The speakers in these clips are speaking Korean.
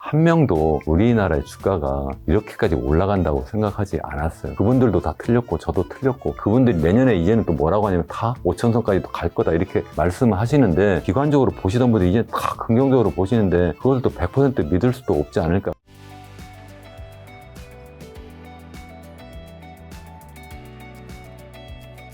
한 명도 우리나라의 주가가 이렇게까지 올라간다고 생각하지 않았어요. 그분들도 다 틀렸고 저도 틀렸고, 그분들이 내년에 이제는 또 뭐라고 하냐면 다 5천선까지도 갈 거다 이렇게 말씀을 하시는데, 기관적으로 보시던 분들이 이제 다 긍정적으로 보시는데 그것을 또 100% 믿을 수도 없지 않을까.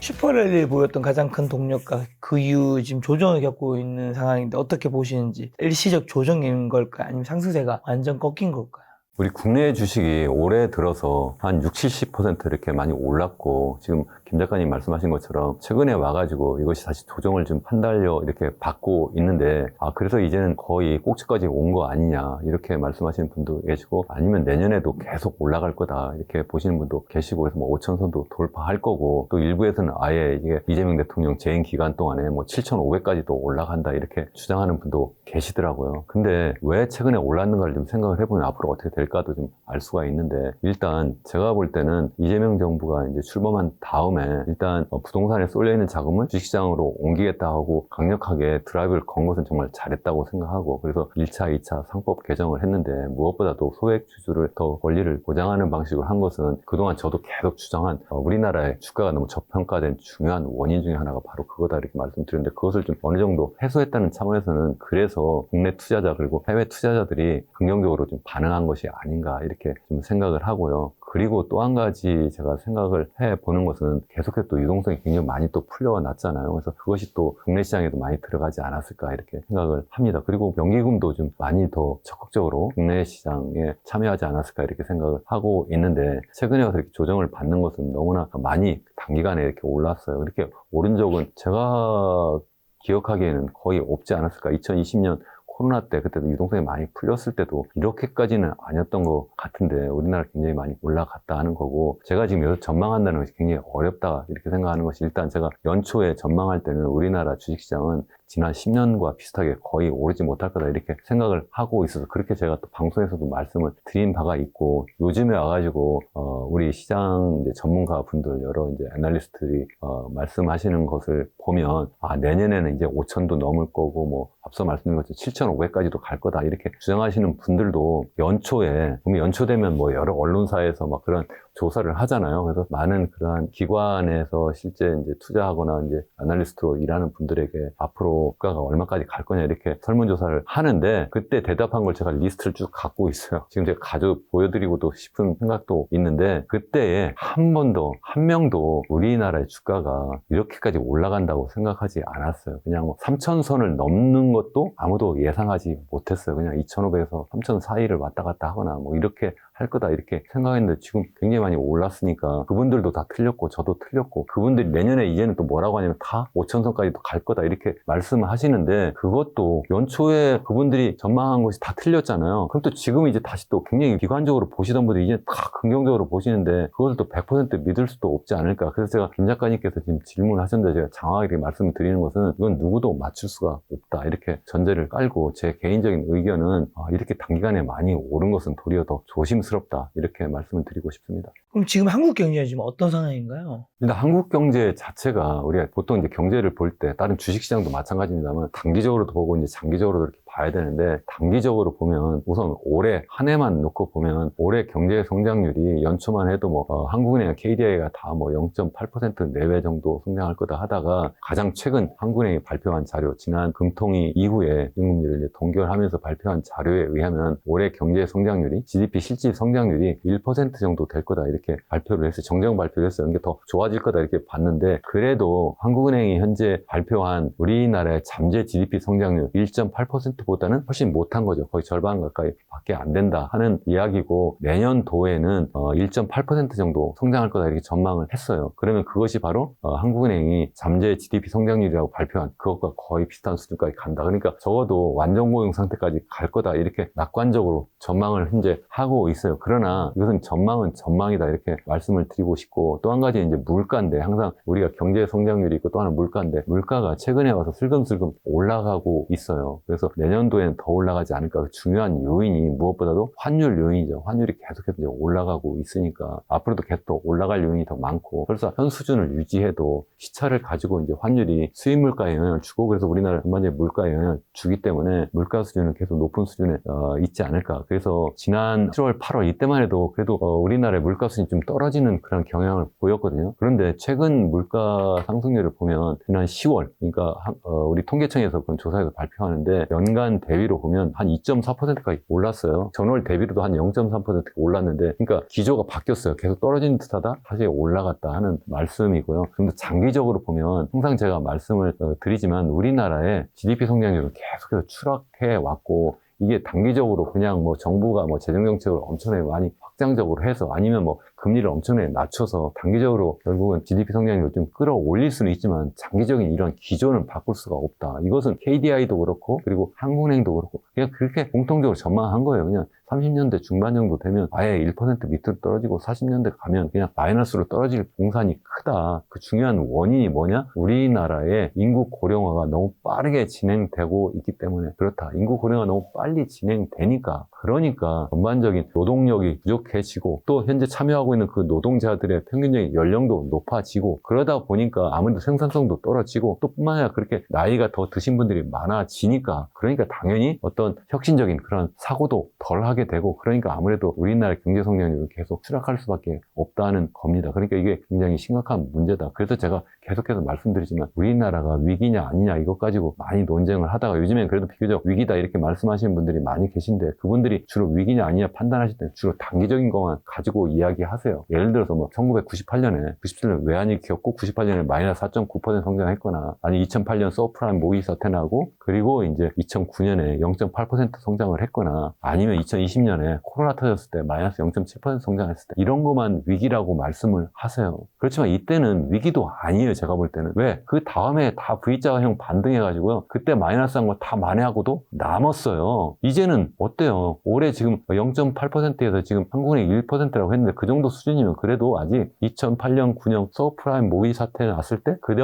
슈퍼랠리를 보였던 가장 큰 동력과 그 이후 지금 조정을 겪고 있는 상황인데 어떻게 보시는지, 일시적 조정인 걸까요? 아니면 상승세가 완전 꺾인 걸까요? 우리 국내 주식이 올해 들어서 한 60, 70% 이렇게 많이 올랐고, 지금 김 작가님 말씀하신 것처럼 최근에 와가지고 이것이 다시 조정을 좀 한 달여 이렇게 받고 있는데, 그래서 이제는 거의 꼭지까지 온 거 아니냐 이렇게 말씀하시는 분도 계시고, 아니면 내년에도 계속 올라갈 거다 이렇게 보시는 분도 계시고, 그래서 뭐 5천선도 돌파할 거고, 또 일부에서는 아예 이게 이재명 대통령 재임 기간 동안에 뭐 7,500까지도 올라간다 이렇게 주장하는 분도 계시더라고요. 근데 왜 최근에 올랐는가를 좀 생각을 해보면 앞으로 어떻게 될까도 좀 알 수가 있는데, 일단 제가 볼 때는 이재명 정부가 이제 출범한 다음에 일단 부동산에 쏠려있는 자금을 주식시장으로 옮기겠다 하고 강력하게 드라이브를 건 것은 정말 잘했다고 생각하고, 그래서 1차, 2차 상법 개정을 했는데, 무엇보다도 소액주주를 더 권리를 보장하는 방식으로 한 것은 그동안 저도 계속 주장한 우리나라의 주가가 너무 저평가된 중요한 원인 중에 하나가 바로 그거다 이렇게 말씀드렸는데, 그것을 좀 어느 정도 해소했다는 차원에서는 그래서 국내 투자자 그리고 해외 투자자들이 긍정적으로 좀 반응한 것이 아닌가 이렇게 좀 생각을 하고요. 그리고 또 한 가지 제가 생각을 해보는 것은 계속해서 또 유동성이 굉장히 많이 또 풀려났잖아요. 그래서 그것이 또 국내 시장에도 많이 들어가지 않았을까 이렇게 생각을 합니다. 그리고 연기금도 좀 많이 더 적극적으로 국내 시장에 참여하지 않았을까 이렇게 생각을 하고 있는데, 최근에 와서 이렇게 조정을 받는 것은 너무나 많이 단기간에 이렇게 올랐어요. 이렇게 오른 적은 제가 기억하기에는 거의 없지 않았을까. 2020년 코로나 때 그때도 유동성이 많이 풀렸을 때도 이렇게까지는 아니었던 것 같은데, 우리나라 굉장히 많이 올라갔다 하는 거고, 제가 지금 여기서 전망한다는 것이 굉장히 어렵다 이렇게 생각하는 것이, 일단 제가 연초에 전망할 때는 우리나라 주식시장은 지난 10년과 비슷하게 거의 오르지 못할 거다 이렇게 생각을 하고 있어서, 그렇게 제가 또 방송에서도 말씀을 드린 바가 있고, 요즘에 와가지고 우리 시장 이제 전문가 분들 여러 이제 애널리스트들이 말씀하시는 것을 보면, 내년에는 이제 5천도 넘을 거고, 뭐 앞서 말씀드린 것처럼 7,500까지도 갈 거다 이렇게 주장하시는 분들도 연초에, 보면 연초 되면 뭐 여러 언론사에서 막 그런 조사를 하잖아요. 그래서 많은 그러한 기관에서 실제 이제 투자하거나 이제 애널리스트로 일하는 분들에게 앞으로 주가가 얼마까지 갈 거냐 이렇게 설문조사를 하는데, 그때 대답한 걸 제가 리스트를 쭉 갖고 있어요. 지금 제가 가져 보여드리고도 싶은 생각도 있는데, 그때에 한 번도, 한 명도 우리나라의 주가가 이렇게까지 올라간다고 생각하지 않았어요. 그냥 뭐 3천선을 넘는 것도 아무도 예상하지 못했어요. 그냥 2,500에서 3천 사이를 왔다 갔다 하거나 뭐 이렇게 할 거다 이렇게 생각했는데, 지금 굉장히 많이 올랐으니까 그분들도 다 틀렸고 저도 틀렸고, 그분들이 내년에 이제는 또 뭐라고 하냐면 다 5천선까지도 갈 거다 이렇게 말씀을 하시는데, 그것도 연초에 그분들이 전망한 것이 다 틀렸잖아요. 그럼 또 지금 이제 다시 또 굉장히 비관적으로 보시던 분들이 이제 다 긍정적으로 보시는데, 그것을 또 100% 믿을 수도 없지 않을까. 그래서 제가 김 작가님께서 지금 질문을 하셨는데 제가 장황하게 말씀을 드리는 것은, 이건 누구도 맞출 수가 없다 이렇게 전제를 깔고, 제 개인적인 의견은 이렇게 단기간에 많이 오른 것은 도리어 더 조심스럽다 이렇게 말씀을 드리고 싶습니다. 그럼 지금 한국 경제는 지금 어떤 상황인가요? 일단 한국 경제 자체가, 우리가 보통 이제 경제를 볼 때 다른 주식시장도 마찬가지입니다만 단기적으로도 보고 이제 장기적으로도 이렇게 봐야 되는데, 단기적으로 보면 우선 올해 한 해만 놓고 보면 올해 경제 성장률이 연초만 해도 뭐 한국은행, KDI가 다 뭐 0.8% 내외 정도 성장할 거다 하다가, 가장 최근 한국은행이 발표한 자료, 지난 금통위 이후에 임금리를 이제 동결하면서 발표한 자료에 의하면 올해 경제 성장률이, GDP 실질 성장률이 1% 정도 될 거다 이렇게 발표를 했어요. 정정 발표를 했어요. 이게 더 좋아질 거다 이렇게 봤는데, 그래도 한국은행이 현재 발표한 우리나라의 잠재 GDP 성장률 1.8%보다는 훨씬 못한 거죠. 거의 절반 가까이 밖에 안 된다 하는 이야기고, 내년도에는 1.8% 정도 성장할 거다 이렇게 전망을 했어요. 그러면 그것이 바로 한국은행이 잠재 GDP 성장률이라고 발표한 그것과 거의 비슷한 수준까지 간다. 그러니까 적어도 완전 고용 상태까지 갈 거다 이렇게 낙관적으로 전망을 현재 하고 있어요. 그러나 이것은 전망은 전망이다 이렇게 말씀을 드리고 싶고, 또 한 가지 이제 물가인데, 항상 우리가 경제 성장률이 있고 또 하나 물가인데, 물가가 최근에 와서 슬금슬금 올라가고 있어요. 그래서 내년 내년도에는 더 올라가지 않을까. 그 중요한 요인이 무엇보다도 환율 요인이죠. 환율이 계속해서 이제 올라가고 있으니까 앞으로도 계속 올라갈 요인이 더 많고, 그래서 현 수준을 유지해도 시차를 가지고 이제 환율이 수입 물가에 영향을 주고, 그래서 우리나라 전반적인 물가에 영향을 주기 때문에 물가 수준은 계속 높은 수준에 있지 않을까. 그래서 지난 7월, 8월 이때만 해도 그래도 우리나라의 물가 수준이 좀 떨어지는 그런 경향을 보였거든요. 그런데 최근 물가 상승률을 보면 지난 10월, 그러니까 우리 통계청에서 그런 조사에서 발표하는데 연간 대비로 보면 한 2.4%까지 올랐어요. 전월 대비로도 한 0.3% 올랐는데, 그러니까 기조가 바뀌었어요. 계속 떨어지는 듯하다 다시 올라갔다 하는 말씀이고요. 좀 더 장기적으로 보면 항상 제가 말씀을 드리지만 우리나라의 GDP 성장률은 계속해서 추락해 왔고, 이게 단기적으로 그냥 뭐 정부가 뭐 재정정책을 엄청나게 많이 확장적으로 해서 아니면 뭐 금리를 엄청나게 낮춰서 단기적으로 결국은 GDP 성장률을 좀 끌어올릴 수는 있지만 장기적인 이런 기조는 바꿀 수가 없다. 이것은 KDI도 그렇고 그리고 한국은행도 그렇고 그냥 그렇게 공통적으로 전망한 거예요. 그냥 30년대 중반 정도 되면 아예 1% 밑으로 떨어지고 40년대 가면 그냥 마이너스로 떨어질 공산이 크다. 그 중요한 원인이 뭐냐? 우리나라의 인구 고령화가 너무 빠르게 진행되고 있기 때문에 그렇다. 인구 고령화가 너무 빨리 진행되니까, 그러니까 전반적인 노동력이 부족해지고 또 현재 참여하고 있는 그 노동자들의 평균적인 연령도 높아지고, 그러다 보니까 아무래도 생산성도 떨어지고 또 뿐만 아니라 그렇게 나이가 더 드신 분들이 많아지니까, 그러니까 당연히 어떤 혁신적인 그런 사고도 덜 하게 되고, 그러니까 아무래도 우리나라 경제 성장률은 계속 추락할 수밖에 없다는 겁니다. 그러니까 이게 굉장히 심각한 문제다. 그래서 제가 계속해서 말씀드리지만 우리나라가 위기냐 아니냐 이것 가지고 많이 논쟁을 하다가 요즘엔 그래도 비교적 위기다 이렇게 말씀하시는 분들이 많이 계신데, 그분들이 주로 위기냐 아니냐 판단하실 때 주로 단기적인 것만 가지고 이야기하세요. 예를 들어서 뭐 1997년에 97년 외환위기 겪고 98년에 마이너스 4.9% 성장했거나, 아니 2008년 서프라임 모기 사태 나고 그리고 이제 2009년에 0.8% 성장을 했거나, 아니면 2020년에 코로나 터졌을 때 마이너스 0.7% 성장했을 때, 이런 것만 위기라고 말씀을 하세요. 그렇지만 이때는 위기도 아니에요. 제가 볼 때는. 왜? 그 다음에 다 V자형 반등해가지고요. 그때 마이너스 한 거 다 만회하고도 남았어요. 이제는 어때요? 올해 지금 0.8%에서 지금 한국은행이 1%라고 했는데 그 정도 수준이면 그래도 아직 2008년, 9년 서프라임 모의 사태 났을 때 그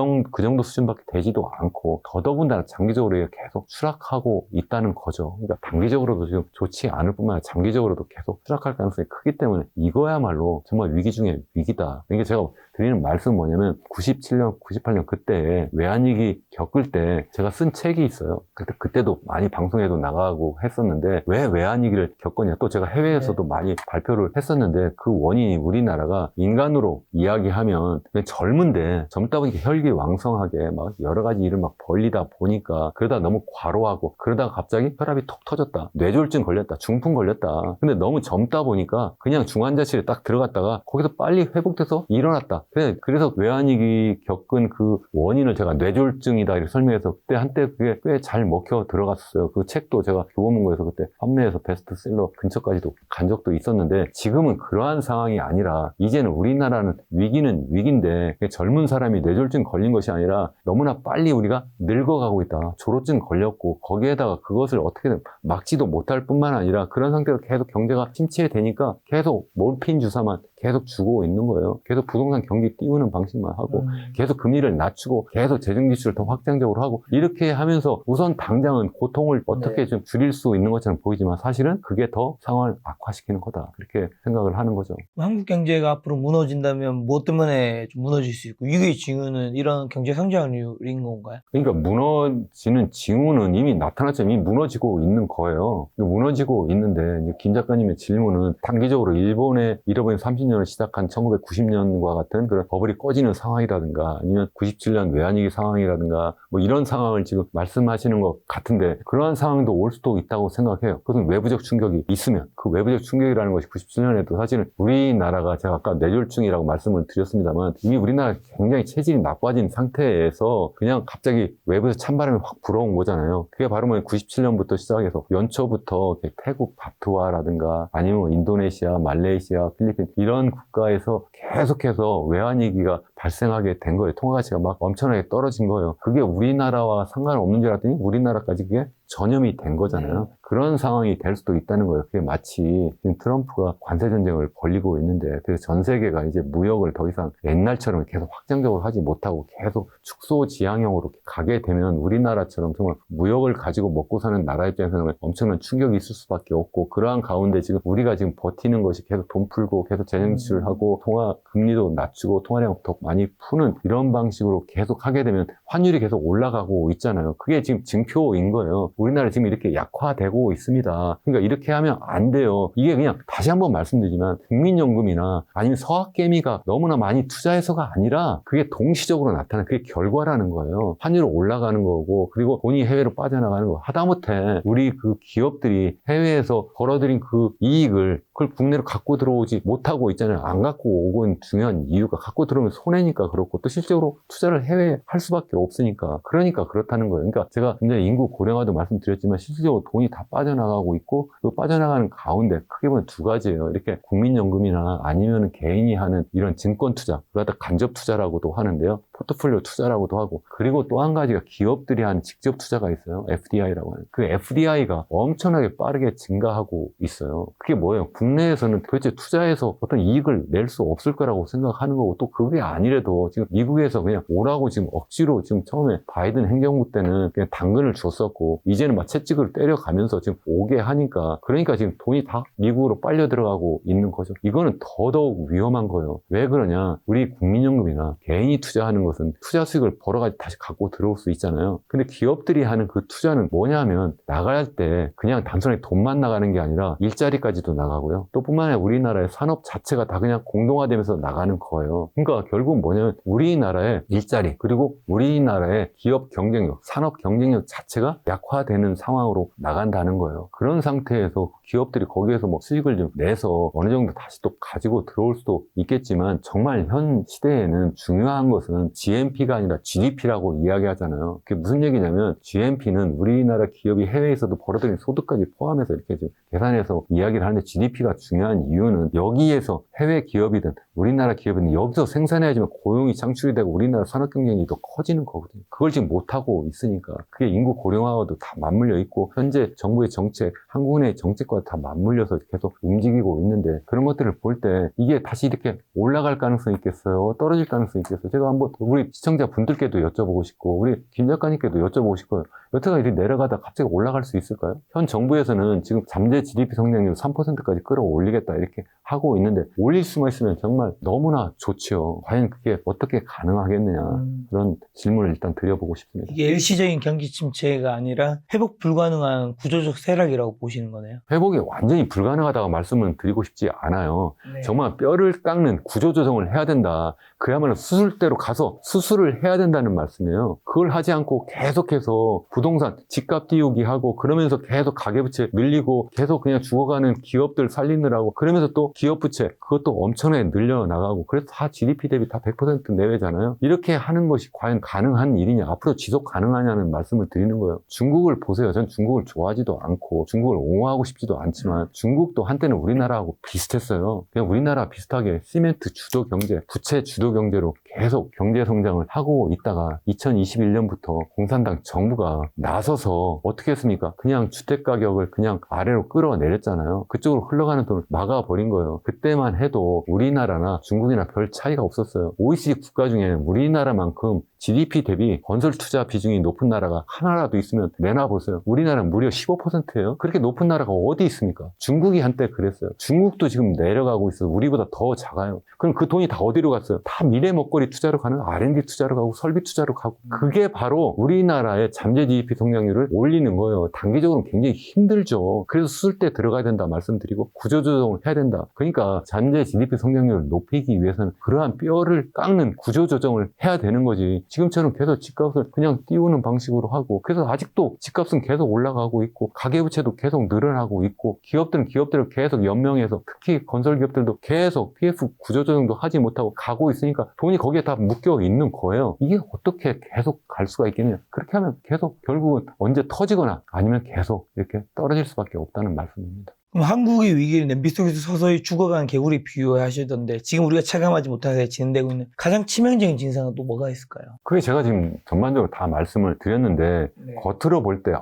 정도 수준밖에 되지도 않고, 더더군다나 장기적으로 계속 추락하고 있다는 거죠. 그러니까 단기적으로도 지금 좋지 않을 뿐만 아니라 장기적으로도 계속 추락할 가능성이 크기 때문에 이거야말로 정말 위기 중에 위기다. 이게 제가 드리는 말씀은 뭐냐면 97년, 98년 그때 외환위기 겪을 때 제가 쓴 책이 있어요. 그때도 많이 방송에도 나가고 했었는데, 왜 외환위기를 겪었냐. 또 제가 해외에서도 많이 발표를 했었는데, 그 원인이 우리나라가 인간으로 이야기하면 그냥 젊은데 젊다 보니까 혈기왕성하게 막 여러 가지 일을 막 벌리다 보니까 그러다 너무 과로하고 그러다가 갑자기 혈압이 톡 터졌다. 뇌졸중 걸렸다. 중풍 걸렸다. 근데 너무 젊다 보니까 그냥 중환자실에 딱 들어갔다가 거기서 빨리 회복돼서 일어났다. 그래서 외환위기 겪은 그 원인을 제가 뇌졸중이다 이렇게 설명해서 그때 한때 그게 꽤 잘 먹혀 들어갔었어요. 그 책도 제가 교보문고에서 그때 판매해서 베스트셀러 근처까지도 간 적도 있었는데, 지금은 그러한 상황이 아니라 이제는 우리나라는 위기는 위기인데 젊은 사람이 뇌졸중 걸린 것이 아니라 너무나 빨리 우리가 늙어가고 있다. 졸업증 걸렸고 거기에다가 그것을 어떻게든 막지도 못할 뿐만 아니라 그런 상태로 계속 경제가 침체되니까 계속 몰핀 주사만 계속 주고 있는 거예요. 계속 부동산 경기 띄우는 방식만 하고 계속 금리를 낮추고 계속 재정지출을 더 확장적으로 하고, 이렇게 하면서 우선 당장은 고통을 어떻게 좀 줄일 수 있는 것처럼 보이지만 사실은 그게 더 상황을 악화시키는 거다. 그렇게 생각을 하는 거죠. 한국 경제가 앞으로 무너진다면 무엇 때문에 좀 무너질 수 있고, 위기의 징후는 이런 경제 성장률인 건가요? 그러니까 무너지는 징후는 이미 나타났죠. 이미 무너지고 있는 거예요. 무너지고 있는데, 이제 김 작가님의 질문은 단기적으로 일본의 잃어버린 30년을 시작한 1990년과 같은 그런 버블이 꺼지는 상황이라든가, 아니면 97년 외환위기 상황이라든가 뭐 이런 상황을 지금 말씀하시는 것 같은데, 그러한 상황도 올 수도 있다고 생각해요. 그것은 외부적 충격이 있으면, 그 외부적 충격이라는 것이 97년에도 사실은 우리나라가, 제가 아까 뇌졸중이라고 말씀을 드렸습니다만, 이미 우리나라 굉장히 체질이 나빠진 상태에서 그냥 갑자기 외부에서 찬바람이 확 불어온 거잖아요. 그게 바로 뭐 97년부터 시작해서 연초부터 태국 바투아라든가 아니면 인도네시아, 말레이시아, 필리핀 이런 국가에서 계속해서 외환위기가 발생하게 된 거예요. 통화가치가 막 엄청나게 떨어진 거예요. 그게 우리나라와 상관없는 줄 알았더니 우리나라까지 그게 전염이 된 거잖아요. 그런 상황이 될 수도 있다는 거예요. 그게 마치 지금 트럼프가 관세 전쟁을 벌이고 있는데 그래서 전 세계가 이제 무역을 더 이상 옛날처럼 계속 확장적으로 하지 못하고 계속 축소지향형으로 가게 되면 우리나라처럼 정말 무역을 가지고 먹고 사는 나라 입장에서는 엄청난 충격이 있을 수밖에 없고, 그러한 가운데 지금 우리가 지금 버티는 것이 계속 돈 풀고 계속 재정 지출하고 통화 금리도 낮추고 통화량 더 많이 푸는 이런 방식으로 계속 하게 되면 환율이 계속 올라가고 있잖아요. 그게 지금 징표인 거예요. 우리나라 지금 이렇게 약화되고 있습니다. 그러니까 이렇게 하면 안 돼요. 이게 그냥 다시 한번 말씀드리지만 국민연금이나 아니면 서학개미가 너무나 많이 투자해서가 아니라 그게 동시적으로 나타나는 그게 결과라는 거예요. 환율이 올라가는 거고, 그리고 돈이 해외로 빠져나가는 거. 하다못해 우리 그 기업들이 해외에서 벌어들인 그 이익을 그걸 국내로 갖고 들어오지 못하고 있잖아요. 안 갖고 오고 중요한 이유가 갖고 들어오면 손해니까 그렇고, 또 실제로 투자를 해외에 할 수밖에 없으니까, 그러니까 그렇다는 거예요. 그러니까 제가 굉장히 인구 고령화도 말씀드렸지만 실질적으로 돈이 다 빠져나가고 있고, 그 빠져나가는 가운데 크게 보면 두 가지예요. 이렇게 국민연금이나 아니면 개인이 하는 이런 증권 투자, 그러다 간접 투자라고도 하는데요. 포트폴리오 투자라고도 하고, 그리고 또 한 가지가 기업들이 하는 직접 투자가 있어요. FDI라고 하는. 그 FDI가 엄청나게 빠르게 증가하고 있어요. 그게 뭐예요? 국내에서는 도대체 투자해서 어떤 이익을 낼 수 없을 거라고 생각하는 거고, 또 그게 아니래도 지금 미국에서 그냥 오라고 지금 억지로 지금 처음에 바이든 행정부 때는 그냥 당근을 줬었고, 이제는 막 채찍을 때려가면서 지금 오게 하니까, 그러니까 지금 돈이 다 미국으로 빨려 들어가고 있는 거죠. 이거는 더더욱 위험한 거예요. 왜 그러냐? 우리 국민연금이나 개인이 투자하는 것은 투자 수익을 벌어가지고 다시 갖고 들어올 수 있잖아요. 근데 기업들이 하는 그 투자는 뭐냐면, 나갈 때 그냥 단순히 돈만 나가는 게 아니라 일자리까지도 나가고요. 또 뿐만 아니라 우리나라의 산업 자체가 다 그냥 공동화되면서 나가는 거예요. 그러니까 결국 뭐냐면 우리나라의 일자리, 그리고 우리나라의 기업 경쟁력, 산업 경쟁력 자체가 약화되는 상황으로 나간다는 거예요. 그런 상태에서 기업들이 거기에서 뭐 수익을 좀 내서 어느 정도 다시 또 가지고 들어올 수도 있겠지만, 정말 현 시대에는 중요한 것은 GNP가 아니라 GDP라고 이야기하잖아요. 그게 무슨 얘기냐면, GNP는 우리나라 기업이 해외에서도 벌어들인 소득까지 포함해서 이렇게 좀 계산해서 이야기를 하는데, GDP가 중요한 이유는 여기에서 해외 기업이든 우리나라 기업이든 여기서 생산해야지만 고용이 창출이 되고 우리나라 산업 경쟁이 더 커지는 거거든요. 그걸 지금 못하고 있으니까, 그게 인구 고령화와도 다 맞물려 있고, 현재 정부의 정책, 한국은행의 정책과 다 맞물려서 계속 움직이고 있는데, 그런 것들을 볼 때 이게 다시 이렇게 올라갈 가능성이 있겠어요? 떨어질 가능성이 있겠어요? 제가 한번 우리 시청자분들께도 여쭤보고 싶고, 우리 김 작가님께도 여쭤보고 싶어요. 여태가 이렇게 내려가다 갑자기 올라갈 수 있을까요? 현 정부에서는 지금 잠재 GDP 성장률 3%까지 끌어올리겠다 이렇게 하고 있는데, 올릴 수만 있으면 정말 너무나 좋죠. 과연 그게 어떻게 가능하겠느냐, 그런 질문을 일단 드려보고 싶습니다. 이게 일시적인 경기 침체가 아니라 회복 불가능한 구조적 쇠락이라고 보시는 거네요. 회복이 완전히 불가능하다고 말씀을 드리고 싶지 않아요. 네. 정말 뼈를 깎는 구조조정을 해야 된다. 그야말로 수술대로 가서 수술을 해야 된다는 말씀이에요. 그걸 하지 않고 계속해서 부동산 집값 띄우기 하고, 그러면서 계속 가계부채 늘리고 계속 그냥 죽어가는 기업들 살리느라고, 그러면서 또 기업부채 그것도 엄청나게 늘려나가고, 그래서 다 GDP 대비 다 100% 내외잖아요. 이렇게 하는 것이 과연 가능한 일이냐, 앞으로 지속 가능하냐는 말씀을 드리는 거예요. 중국을 보세요. 전 중국을 좋아하지도 않고 중국을 옹호하고 싶지도 않지만, 중국도 한때는 우리나라하고 비슷했어요. 그냥 우리나라 비슷하게 시멘트 주도 경제, 부채 주도 경제로 계속 경제 성장을 하고 있다가 2021년부터 공산당 정부가 나서서 어떻게 했습니까? 그냥 주택 가격을 그냥 아래로 끌어내렸잖아요. 그쪽으로 흘러가는 돈을 막아버린 거예요. 그때만 해도 우리나라나 중국이나 별 차이가 없었어요. OECD 국가 중에 우리나라만큼 GDP 대비 건설 투자 비중이 높은 나라가 하나라도 있으면 내놔보세요. 우리나라는 무려 15%예요. 그렇게 높은 나라가 어디 있습니까? 중국이 한때 그랬어요. 중국도 지금 내려가고 있어요. 우리보다 더 작아요. 그럼 그 돈이 다 어디로 갔어요? 다 미래 먹거리 투자로 가는, R&D 투자로 가고 설비 투자로 가고, 그게 바로 우리나라의 잠재 GDP 성장률을 올리는 거예요. 단기적으로는 굉장히 힘들죠. 그래서 수술 때 들어가야 된다 말씀드리고, 구조조정을 해야 된다. 그러니까 잠재 GDP 성장률을 높이기 위해서는 그러한 뼈를 깎는 구조조정을 해야 되는 거지. 지금처럼 계속 집값을 그냥 띄우는 방식으로 하고, 그래서 아직도 집값은 계속 올라가고 있고, 가계부채도 계속 늘어나고 있고, 기업들은 기업들을 계속 연명해서, 특히 건설기업들도 계속 PF 구조조정도 하지 못하고 가고 있으니까 돈이 거기에 다 묶여 있는 거예요. 이게 어떻게 계속 갈 수가 있겠느냐. 그렇게 하면 계속 결국은 언제 터지거나 아니면 계속 이렇게 떨어질 수밖에 없다는 말씀입니다. 그럼 한국의 위기를 냄비 속에서 서서히 죽어가는 개구리 비유하시던데 지금 우리가 체감하지 못한 사이에 진행되고 있는 가장 치명적인 증상은 또 뭐가 있을까요? 그게 제가 지금 전반적으로 다 말씀을 드렸는데 네. 겉으로 볼 때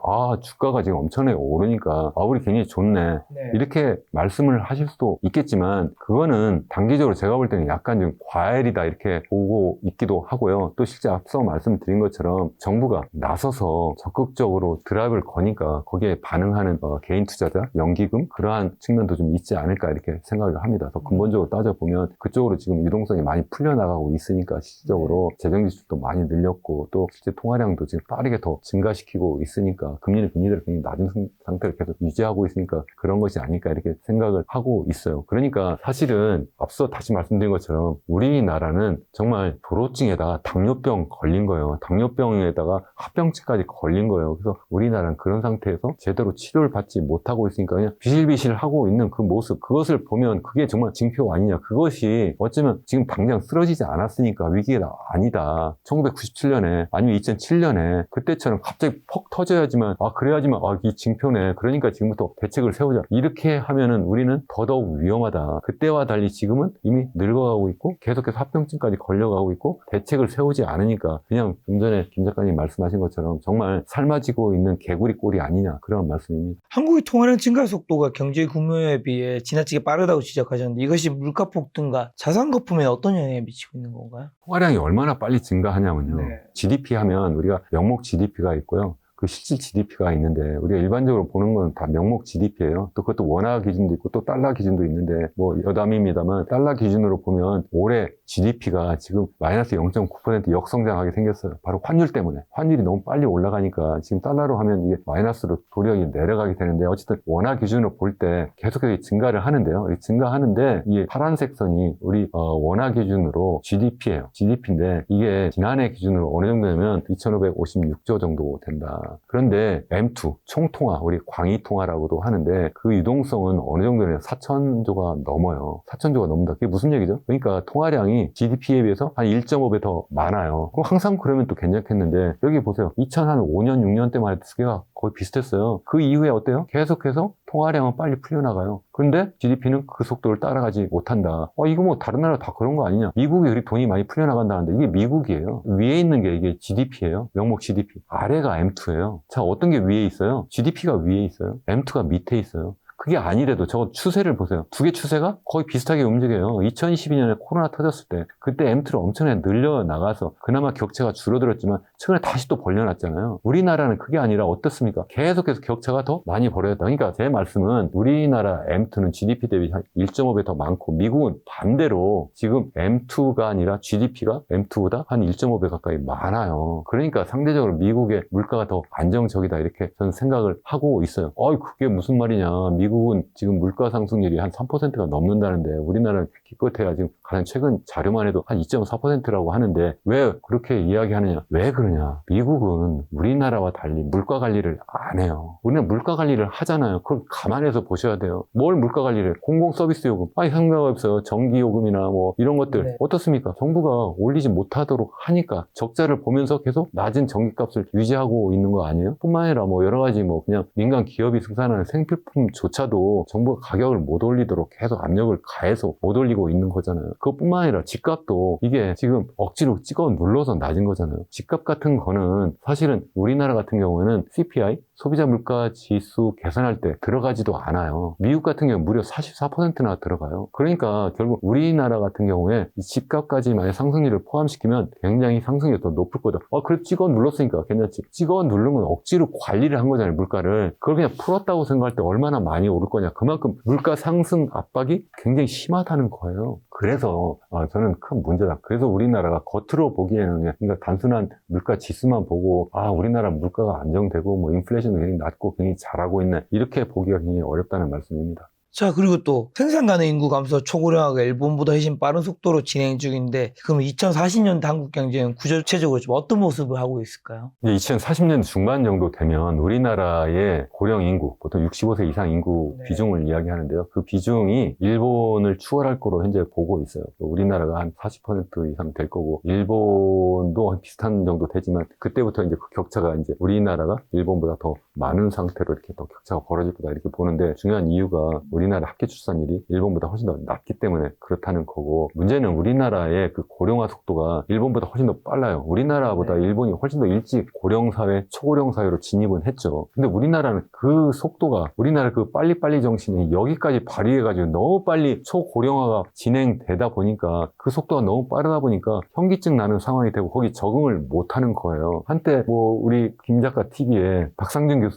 주가가 지금 엄청나게 오르니까 우리 굉장히 좋네 네. 이렇게 말씀을 하실 수도 있겠지만 그거는 단기적으로 제가 볼 때는 약간 좀 과열이다 이렇게 보고 있기도 하고요. 또 실제 앞서 말씀드린 것처럼 정부가 나서서 적극적으로 드라이브를 거니까 거기에 반응하는 개인 투자자, 연기금 그러한 측면도 좀 있지 않을까 이렇게 생각을 합니다. 더 근본적으로 따져보면 그쪽으로 지금 유동성이 많이 풀려나가고 있으니까 실질적으로 재정 지출도 많이 늘렸고 또 실제 통화량도 지금 빠르게 더 증가시키고 있으니까 금리를 굉장히 낮은 상태를 계속 유지하고 있으니까 그런 것이 아닐까 이렇게 생각을 하고 있어요. 그러니까 사실은 앞서 다시 말씀드린 것처럼 우리나라는 정말 도로증에다가 당뇨병 걸린 거예요. 당뇨병에다가 합병증까지 걸린 거예요. 그래서 우리나라는 그런 상태에서 제대로 치료를 받지 못하고 있으니까 그냥 비실비실 하고 있는 그 모습 그것을 보면 그게 정말 징표 아니냐. 그것이 어쩌면 지금 당장 쓰러지지 않았으니까 위기가 아니다. 1997년에 아니면 2007년에 그때처럼 갑자기 퍽 터져야지만 그래야지만 이 징표네. 그러니까 지금부터 대책을 세우자. 이렇게 하면은 우리는 더더욱 위험하다. 그때와 달리 지금은 이미 늙어가고 있고 계속해서 합병증까지 걸려가고 있고 대책을 세우지 않으니까 그냥 좀 전에 김 작가님 말씀하신 것처럼 정말 삶아지고 있는 개구리 꼴이 아니냐 그런 말씀입니다. 한국의 통화량 증가 속도가 경제 규모에 비해 지나치게 빠르다고 지적하셨는데 이것이 물가 폭등과 자산 거품에 어떤 영향을 미치고 있는 건가요? 통화량이 얼마나 빨리 증가하냐면요. 네. GDP 하면 우리가 명목 GDP가 있고요. 그 실질 GDP가 있는데 우리가 일반적으로 보는 건 다 명목 GDP예요. 또 그것도 원화 기준도 있고 또 달러 기준도 있는데 뭐 여담입니다만 달러 기준으로 보면 올해 GDP가 지금 마이너스 0.9% 역성장하게 생겼어요. 바로 환율 때문에. 환율이 너무 빨리 올라가니까 지금 달러로 하면 이게 마이너스로 도력이 내려가게 되는데 어쨌든 원화 기준으로 볼 때 계속해서 증가를 하는데요. 증가하는데 이 파란색 선이 우리 원화 기준으로 GDP예요. GDP인데 이게 지난해 기준으로 어느 정도냐면 2,556조 정도 된다. 그런데 M2 총통화 우리 광의통화라고도 하는데 그 유동성은 어느 정도냐면 4,000조가 넘어요. 4,000조가 넘는다. 그게 무슨 얘기죠? 그러니까 통화량이 GDP에 비해서 한 1.5배 더 많아요. 그럼 항상 그러면 또 괜찮겠는데 여기 보세요. 2005년 6년 때만 해도 두 개가 거의 비슷했어요. 그 이후에 어때요? 계속해서 통화량은 빨리 풀려나가요. 그런데 GDP는 그 속도를 따라가지 못한다. 이거 뭐 다른 나라 다 그런 거 아니냐? 미국이 그리 돈이 많이 풀려나간다는데 이게 미국이에요. 위에 있는 게 이게 GDP예요. 명목 GDP. 아래가 M2예요. 자, 어떤 게 위에 있어요? GDP가 위에 있어요. M2가 밑에 있어요. 그게 아니래도 저거 추세를 보세요. 두 개 추세가 거의 비슷하게 움직여요. 2012년에 코로나 터졌을 때 그때 M2를 엄청나게 늘려나가서 그나마 격차가 줄어들었지만 최근에 다시 또 벌려놨잖아요. 우리나라는 그게 아니라 어떻습니까? 계속해서 격차가 더 많이 벌어졌다. 그러니까 제 말씀은 우리나라 M2는 GDP 대비 한 1.5배 더 많고 미국은 반대로 지금 M2가 아니라 GDP가 M2보다 한 1.5배 가까이 많아요. 그러니까 상대적으로 미국의 물가가 더 안정적이다 이렇게 저는 생각을 하고 있어요. 그게 무슨 말이냐. 미국은 지금 물가 상승률이 한 3%가 넘는다는데 우리나라는 기껏해야 지금 가장 최근 자료만 해도 한 2.4%라고 하는데 왜 그렇게 이야기하느냐? 왜 그러냐? 미국은 우리나라와 달리 물가 관리를 안 해요. 우리는 물가 관리를 하잖아요. 그걸 감안해서 보셔야 돼요. 뭘 물가 관리를? 공공 서비스 요금. 상관없어요. 전기 요금이나 뭐 이런 것들 네. 어떻습니까? 정부가 올리지 못하도록 하니까 적자를 보면서 계속 낮은 전기값을 유지하고 있는 거 아니에요? 뿐만 아니라 뭐 여러 가지 뭐 그냥 민간 기업이 생산하는 생필품조차도 정부가 가격을 못 올리도록 계속 압력을 가해서 못 올리고 있는 거잖아요. 그것뿐만 아니라 집값도 이게 지금 억지로 찍어 눌러서 낮은 거잖아요. 집값 같은 거는 사실은 우리나라 같은 경우에는 CPI 소비자 물가 지수 계산할 때 들어가지도 않아요. 미국 같은 경우는 무려 44%나 들어가요. 그러니까 결국 우리나라 같은 경우에 이 집값까지 만약 상승률을 포함시키면 굉장히 상승률이 더 높을 거다. 그래 찍어 눌렀으니까 괜찮지. 찍어 누른 건 억지로 관리를 한 거잖아요. 물가를. 그걸 그냥 풀었다고 생각할 때 얼마나 많이 오를 거냐. 그만큼 물가 상승 압박이 굉장히 심하다는 거예요. 그래서 저는 큰 문제다. 그래서 우리나라가 겉으로 보기에는 그냥 단순한 물가 지수만 보고 우리나라 물가가 안정되고 뭐 인플레이션도 굉장히 낮고 굉장히 잘하고 있네. 이렇게 보기가 굉장히 어렵다는 말씀입니다. 자, 그리고 또 생산 가능 인구 감소 초고령화가 일본보다 훨씬 빠른 속도로 진행 중인데, 그럼 2040년대 한국 경제는 구조체적으로 좀 어떤 모습을 하고 있을까요? 이제 2040년 중반 정도 되면 우리나라의 고령 인구, 보통 65세 이상 인구 네. 비중을 이야기하는데요. 그 비중이 일본을 추월할 거로 현재 보고 있어요. 우리나라가 한 40% 이상 될 거고, 일본도 한 비슷한 정도 되지만, 그때부터 이제 그 격차가 이제 우리나라가 일본보다 더 많은 상태로 이렇게 더 격차가 벌어질 거다 이렇게 보는데, 중요한 이유가 우리나라 합계 출산율이 일본보다 훨씬 더 낮기 때문에 그렇다는 거고, 문제는 우리나라의 그 고령화 속도가 일본보다 훨씬 더 빨라요. 우리나라보다 네. 일본이 훨씬 더 일찍 고령사회, 초고령사회로 진입은 했죠. 근데 우리나라는 그 속도가, 우리나라 그 빨리빨리 정신이 여기까지 발휘해가지고 너무 빨리 초고령화가 진행되다 보니까, 그 속도가 너무 빠르다 보니까 현기증 나는 상황이 되고 거기 적응을 못하는 거예요. 한때 뭐 우리 김 작가 TV에 박상준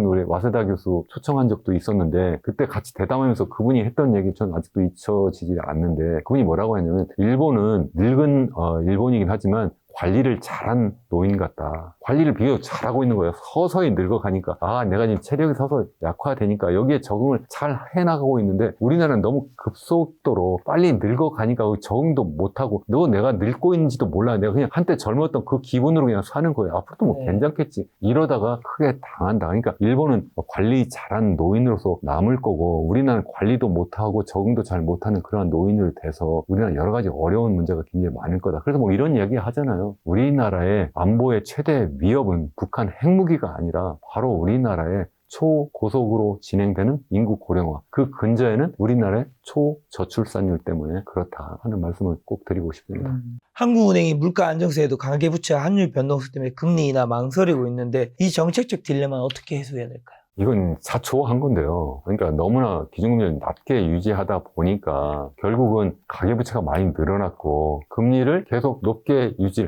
우리 와세다 교수 초청한 적도 있었는데, 그때 같이 대담하면서 그분이 했던 얘기 전 아직도 잊혀지지 않는데, 그분이 뭐라고 했냐면, 일본은 늙은 일본이긴 하지만 관리를 잘한 노인 같다. 관리를 비교적 잘하고 있는 거예요. 서서히 늙어가니까, 아, 내가 지금 체력이 서서히 약화되니까 여기에 적응을 잘 해나가고 있는데, 우리나라는 너무 급속도로 빨리 늙어가니까 적응도 못하고, 내가 늙고 있는지도 몰라. 내가 그냥 한때 젊었던 그 기분으로 그냥 사는 거예요. 앞으로도 뭐 네. 괜찮겠지. 이러다가 크게 당한다. 그러니까 일본은 관리 잘한 노인으로서 남을 거고, 우리나라는 관리도 못하고 적응도 잘 못하는 그런 노인으로 돼서 우리나라 여러 가지 어려운 문제가 굉장히 많을 거다. 그래서 뭐 이런 이야기 하잖아요. 우리나라의 안보의 최대 위협은 북한 핵무기가 아니라 바로 우리나라의 초고속으로 진행되는 인구 고령화, 그 근저에는 우리나라의 초저출산율 때문에 그렇다 하는 말씀을 꼭 드리고 싶습니다. 한국은행이 물가 안정세에도 가계부채와 환율 변동성 때문에 금리 인하 망설이고 있는데, 이 정책적 딜레마는 어떻게 해소해야 될까요? 이건 자초한 건데요. 그러니까 너무나 기준금리를 낮게 유지하다 보니까 결국은 가계부채가 많이 늘어났고, 금리를 계속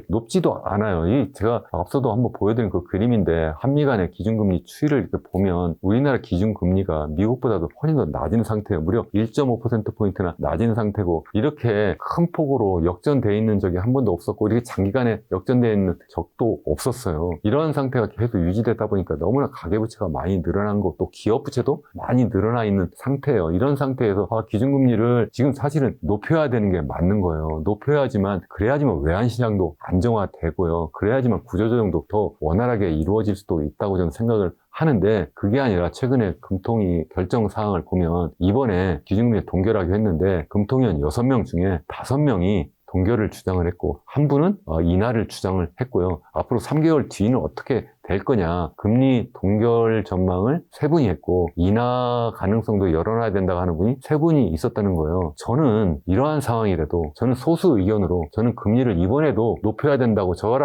높지도 않아요. 제가 앞서도 한번 보여드린 그 그림인데, 한미 간의 기준금리 추이를 이렇게 보면 우리나라 기준금리가 미국보다도 훨씬 더 낮은 상태예요. 무려 1.5%포인트나 낮은 상태고, 이렇게 큰 폭으로 역전되어 있는 적이 한 번도 없었고, 이렇게 장기간에 역전되어 있는 적도 없었어요. 이런 상태가 계속 유지되다 보니까 너무나 가계부채가 많이 늘어난 거, 또 기업 부채도 많이 늘어나 있는 상태예요. 이런 상태에서 기준금리를 지금 사실은 높여야 되는 게 맞는 거예요. 높여야지만, 그래야지만 외환시장도 안정화되고요. 그래야지만 구조조정도 더 원활하게 이루어질 수도 있다고 저는 생각을 하는데, 그게 아니라 최근에 금통위 결정 사항을 보면, 이번에 기준금리 동결하기로 했는데 금통위원 6명 중에 5명이 동결을 주장을 했고, 한 분은 인하를 주장을 했고요. 앞으로 3개월 뒤는 어떻게 될 거냐, 금리 동결 전망을 3분이 했고, 인하 가능성도 열어놔야 된다고 하는 분이 3분이 있었다는 거예요. 저는 이러한 상황이라도, 저는 소수 의견으로 저는 금리를 이번에도 높여야 된다고, 제가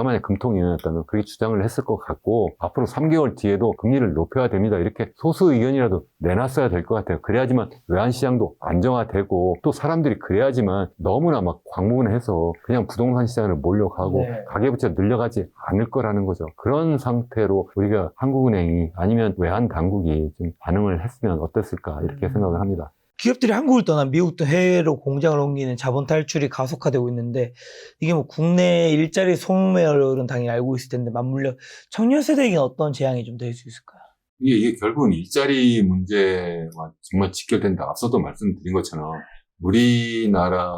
만약 금통위원이었다면 그렇게 주장을 했을 것 같고, 앞으로 3개월 뒤에도 금리를 높여야 됩니다, 이렇게 소수 의견이라도 내놨어야 될 것 같아요. 그래야지만 외환시장도 안정화되고, 또 사람들이 그래야지만 너무나 막 광분해서 그냥 부동산 시장을 몰려가고 네. 가계부채 늘려가지 않을 거라는 거죠. 그런 상태로 우리가 한국은행이 아니면 외환 당국이 좀 반응을 했으면 어땠을까, 이렇게 생각을 합니다. 기업들이 한국을 떠나 미국 등 해외로 공장을 옮기는 자본 탈출이 가속화되고 있는데, 이게 뭐 국내 일자리 소멸은 당연히 알고 있을 텐데, 맞물려 청년 세대에게는 어떤 재앙이 좀 될 수 있을까요? 이게 결국은 일자리 문제와 정말 직결된다. 앞서도 말씀드린 것처럼 우리나라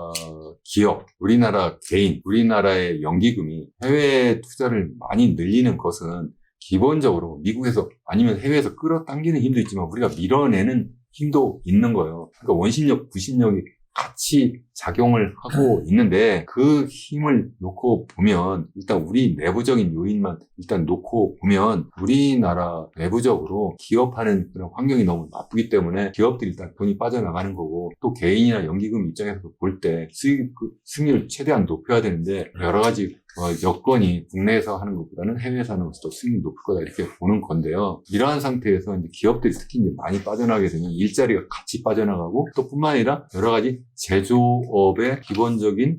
기업, 우리나라 개인, 우리나라의 연기금이 해외 투자를 많이 늘리는 것은 기본적으로 미국에서 아니면 해외에서 끌어당기는 힘도 있지만 우리가 밀어내는 힘도 있는 거예요. 그러니까 원심력, 구심력이 같이 작용을 하고 있는데, 그 힘을 놓고 보면, 일단 우리 내부적인 요인만 일단 놓고 보면, 우리나라 내부적으로 기업하는 그런 환경이 너무 나쁘기 때문에 기업들이 일단 돈이 빠져나가는 거고, 또 개인이나 연기금 입장에서 볼 때 수익률을 최대한 높여야 되는데, 여러 가지 여건이 국내에서 하는 것보다는 해외에서 하는 것이 더 수익이 높을 거다, 이렇게 보는 건데요. 이러한 상태에서 이제 기업들이 특히 이제 많이 빠져나가게 되면 일자리가 같이 빠져나가고, 또 뿐만 아니라 여러 가지 제조업의 기본적인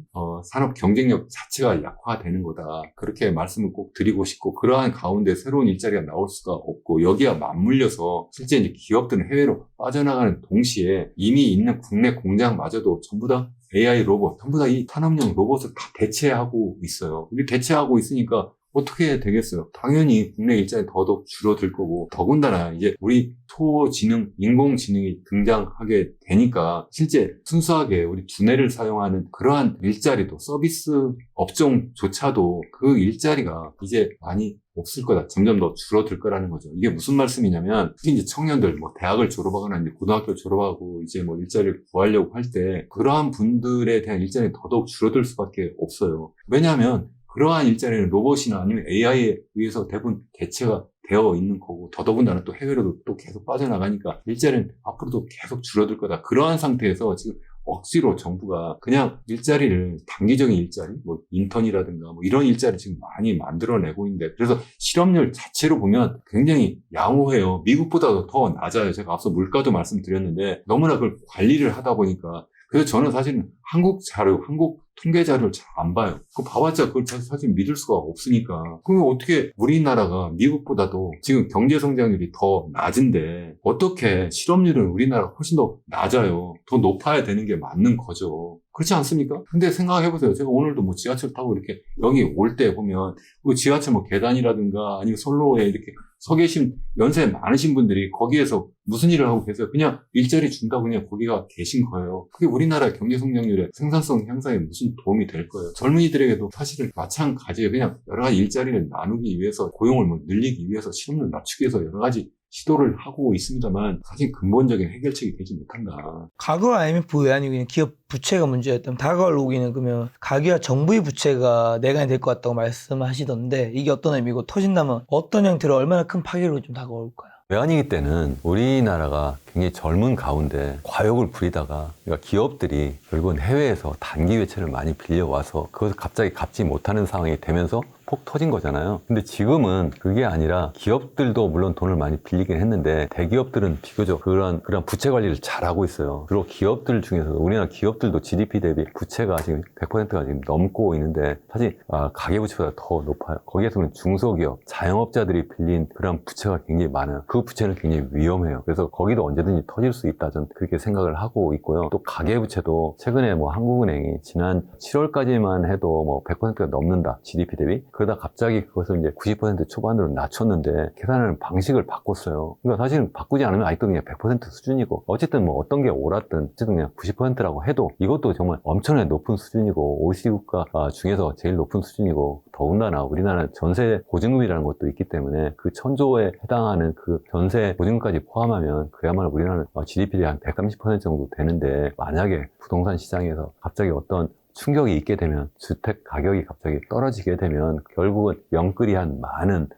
산업 경쟁력 자체가 약화되는 거다, 그렇게 말씀을 꼭 드리고 싶고, 그러한 가운데 새로운 일자리가 나올 수가 없고, 여기와 맞물려서 실제 이제 기업들은 해외로 빠져나가는 동시에 이미 있는 국내 공장마저도 전부 다 AI 로봇, 전부 다 이 산업용 로봇을 다 대체하고 있어요. 이게 대체하고 있으니까 어떻게 되겠어요? 당연히 국내 일자리 더더욱 줄어들 거고, 더군다나 이제 우리 초지능, 인공지능이 등장하게 되니까 실제 순수하게 우리 두뇌를 사용하는 그러한 일자리도, 서비스 업종조차도 그 일자리가 이제 많이 없을 거다. 점점 더 줄어들 거라는 거죠. 이게 무슨 말씀이냐면, 특히 이제 청년들, 뭐, 대학을 졸업하거나 이제 고등학교 졸업하고 이제 뭐 일자리를 구하려고 할 때, 그러한 분들에 대한 일자리는 더더욱 줄어들 수밖에 없어요. 왜냐하면, 그러한 일자리는 로봇이나 아니면 AI에 의해서 대부분 대체가 되어 있는 거고, 더더군다나 또 해외로도 또 계속 빠져나가니까 일자리는 앞으로도 계속 줄어들 거다. 그러한 상태에서 지금 억지로 정부가 그냥 일자리를, 단기적인 일자리, 뭐 인턴이라든가 뭐 이런 일자리 지금 많이 만들어내고 있는데, 그래서 실업률 자체로 보면 굉장히 양호해요. 미국보다도 더 낮아요. 제가 앞서 물가도 말씀드렸는데 너무나 그걸 관리를 하다 보니까. 그래서 저는 사실은 한국 자료, 한국 통계 자료를 잘 안 봐요. 그거 봐봤자 그걸 사실 믿을 수가 없으니까. 그럼 어떻게 우리나라가 미국보다도 지금 경제 성장률이 더 낮은데 어떻게 실업률은 우리나라가 훨씬 더 낮아요. 더 높아야 되는 게 맞는 거죠. 그렇지 않습니까? 근데 생각해보세요. 제가 오늘도 뭐 지하철 타고 이렇게 여기 올 때 보면 그 지하철 뭐 계단이라든가 아니면 선로에 이렇게 서 계신 연세 많으신 분들이 거기에서 무슨 일을 하고 계세요? 그냥 일자리 준다고 그냥 거기가 계신 거예요. 그게 우리나라 경제 성장률의 생산성 향상에 무슨 도움이 될 거예요. 젊은이들에게도 사실은 마찬가지예요. 그냥 여러 가지 일자리를 나누기 위해서, 고용을 뭐 늘리기 위해서, 실업률 낮추기 위해서 여러 가지 시도를 하고 있습니다만 사실 근본적인 해결책이 되지 못한다. 과거 IMF 외환이 그냥 기업 부채가 문제였다면, 다가올 오기는 그러면 가계와 정부의 부채가 내관이 될 것 같다고 말씀하시던데, 이게 어떤 의미고, 터진다면 어떤 형태로 얼마나 큰 파괴로 좀 다가올까요? 외환위기 때는 우리나라가 굉장히 젊은 가운데 과욕을 부리다가, 그러니까 기업들이 결국은 해외에서 단기 외채를 많이 빌려와서 그것을 갑자기 갚지 못하는 상황이 되면서 폭 터진 거잖아요. 근데 지금은 그게 아니라 기업들도 물론 돈을 많이 빌리긴 했는데 대기업들은 비교적 그런 부채 관리를 잘하고 있어요. 그리고 기업들 중에서 우리나라 기업들도 GDP 대비 부채가 지금 100%가 지금 넘고 있는데, 사실 가계부채보다 더 높아요. 거기에서는 중소기업, 자영업자들이 빌린 그런 부채가 굉장히 많아요. 그 부채는 굉장히 위험해요. 그래서 거기도 언제든지 터질 수 있다, 저는 그렇게 생각을 하고 있고요. 또 가계부채도 최근에 뭐 한국은행이 지난 7월까지만 해도 뭐 100%가 넘는다, GDP 대비. 그러다 갑자기 그것을 이제 90% 초반으로 낮췄는데 계산하는 방식을 바꿨어요. 그러니까 사실은 바꾸지 않으면 아직도 그냥 100% 수준이고, 어쨌든 뭐 어떤 게 옳았든 어쨌든 그냥 90%라고 해도 이것도 정말 엄청나게 높은 수준이고, OECD 국가 중에서 제일 높은 수준이고, 더군다나 우리나라는 전세 보증금이라는 것도 있기 때문에 그 1000조에 해당하는 그 전세 보증금까지 포함하면 그야말로 우리나라는 GDP의 한 130% 정도 되는데, 만약에 부동산 시장에서 갑자기 어떤 충격이 있게 되면, 주택 가격이 갑자기 떨어지게 되면 결국은 영끌이한 많은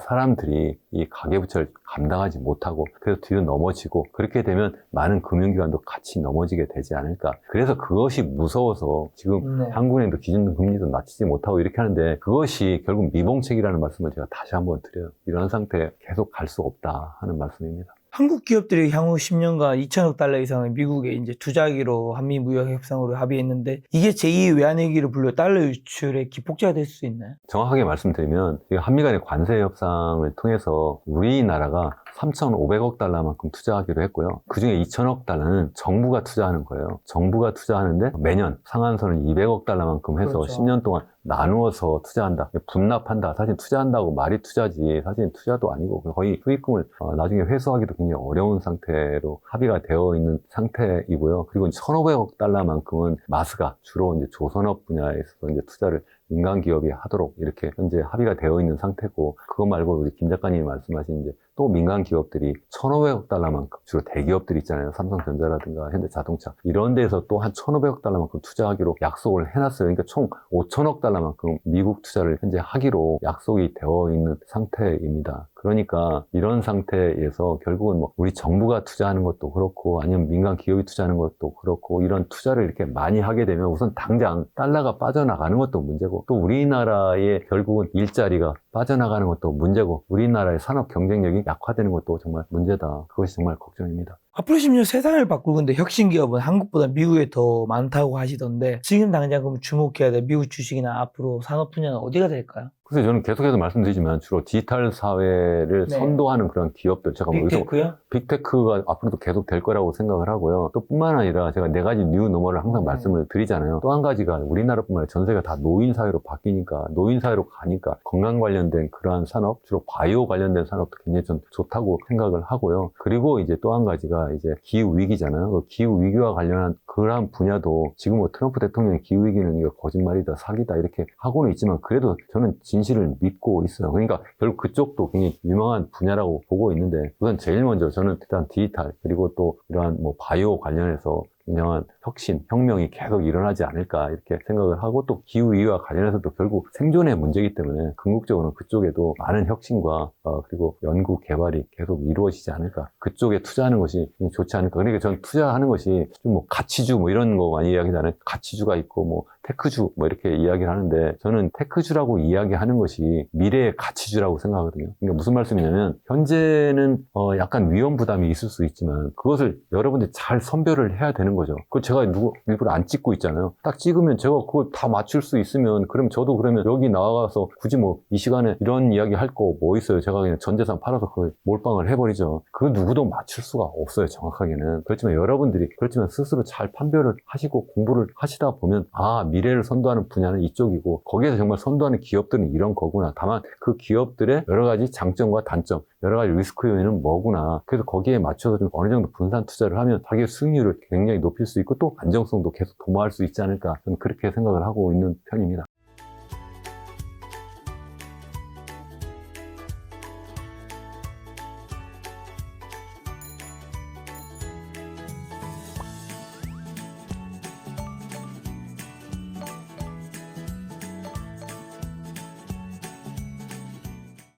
사람들이 이 가계부채를 감당하지 못하고 그래서 뒤로 넘어지고, 그렇게 되면 많은 금융기관도 같이 넘어지게 되지 않을까. 그래서 그것이 무서워서 지금 한국은행도 기준금리도 낮추지 못하고 이렇게 하는데, 그것이 결국 미봉책이라는 말씀을 제가 다시 한번 드려요. 이런 상태에 계속 갈 수 없다 하는 말씀입니다. 한국 기업들이 향후 10년간 2천억 달러 이상을 미국에 이제 투자하기로 한미 무역 협상으로 합의했는데, 이게 제2의 외환위기로 불려 달러 유출의 기폭제가 될 수 있나요? 정확하게 말씀드리면 한미 간의 관세 협상을 통해서 우리나라가 3,500억 달러만큼 투자하기로 했고요. 그중에 2천억 달러는 정부가 투자하는 거예요. 정부가 투자하는데 매년 상한선을 200억 달러만큼 해서 그렇죠. 10년 동안 나누어서 투자한다, 분납한다. 사실 투자한다고 말이 투자지 사실 투자도 아니고 거의 수익금을 나중에 회수하기도 굉장히 어려운 상태로 합의가 되어 있는 상태이고요. 그리고 1,500억 달러만큼은 마스가 주로 이제 조선업 분야에서 이제 투자를 민간 기업이 하도록 이렇게 현재 합의가 되어 있는 상태고, 그거 말고 우리 김 작가님이 말씀하신 이제 또 민간 기업들이 1,500억 달러만큼, 주로 대기업들 있잖아요. 삼성전자라든가 현대자동차, 이런 데서 또 한 1,500억 달러만큼 투자하기로 약속을 해놨어요. 그러니까 총 5천억 달러만큼 미국 투자를 현재 하기로 약속이 되어 있는 상태입니다. 그러니까 이런 상태에서 결국은 뭐 우리 정부가 투자하는 것도 그렇고 아니면 민간 기업이 투자하는 것도 그렇고, 이런 투자를 이렇게 많이 하게 되면 우선 당장 달러가 빠져나가는 것도 문제고, 또 우리나라의 결국은 일자리가 빠져나가는 것도 문제고, 우리나라의 산업 경쟁력이 약화되는 것도 정말 문제다. 그것이 정말 걱정입니다. 앞으로 10년 세상을 바꿀 건데 혁신 기업은 한국보다 미국에 더 많다고 하시던데, 지금 당장 그럼 주목해야 될 미국 주식이나 앞으로 산업 분야는 어디가 될까요? 그래서 저는 계속해서 말씀드리지만 주로 디지털 사회를 네. 선도하는 그런 기업들, 제가 뭐 여기서 빅테크요? 빅테크가 앞으로도 계속 될 거라고 생각을 하고요. 또 뿐만 아니라 제가 네 가지 뉴 노멀을 항상 말씀을 드리잖아요. 또 한 가지가 우리나라뿐만 아니라 전 세계가 다 노인 사회로 바뀌니까, 노인 사회로 가니까 건강 관련된 그러한 산업, 주로 바이오 관련된 산업도 굉장히 좀 좋다고 생각을 하고요. 그리고 이제 또 한 가지가 이제 기후 위기잖아요. 그 기후 위기와 관련한 그러한 분야도 지금 뭐 트럼프 대통령의 기후 위기는 이거 거짓말이다, 사기다 이렇게 하고는 있지만 그래도 저는 진실을 믿고 있어요. 그러니까 결국 그쪽도 굉장히 유망한 분야라고 보고 있는데 우선 제일 먼저 저는 일단 디지털 그리고 또 이러한 뭐 바이오 관련해서 굉장한 혁신, 혁명이 계속 일어나지 않을까 이렇게 생각을 하고 또 기후위기와 관련해서도 결국 생존의 문제이기 때문에 궁극적으로는 그쪽에도 많은 혁신과 그리고 연구 개발이 계속 이루어지지 않을까 그쪽에 투자하는 것이 좋지 않을까. 그러니까 전 투자하는 것이 좀 뭐 가치주 뭐 이런 거 많이 이야기하잖아요. 가치주가 있고 뭐 테크주 뭐 이렇게 이야기를 하는데 저는 테크주라고 이야기하는 것이 미래의 가치주라고 생각하거든요. 그러니까 무슨 말씀이냐면 현재는 약간 위험 부담이 있을 수 있지만 그것을 여러분들이 잘 선별을 해야 되는 거죠. 그걸 제가 일부러 안 찍고 있잖아요. 딱 찍으면 제가 그걸 다 맞출 수 있으면 그럼 저도 그러면 여기 나와서 굳이 뭐 이 시간에 이런 이야기 할 거 뭐 있어요. 제가 그냥 전 재산 팔아서 그걸 몰빵을 해버리죠. 그 누구도 맞출 수가 없어요. 정확하게는. 그렇지만 여러분들이 그렇지만 스스로 잘 판별을 하시고 공부를 하시다 보면 미래를 선도하는 분야는 이쪽이고 거기에서 정말 선도하는 기업들은 이런 거구나. 다만 그 기업들의 여러 가지 장점과 단점, 여러 가지 리스크 요인은 뭐구나. 그래서 거기에 맞춰서 좀 어느 정도 분산 투자를 하면 자기의 수익률을 굉장히 높일 수 있고 또 안정성도 계속 도모할 수 있지 않을까. 저는 그렇게 생각을 하고 있는 편입니다.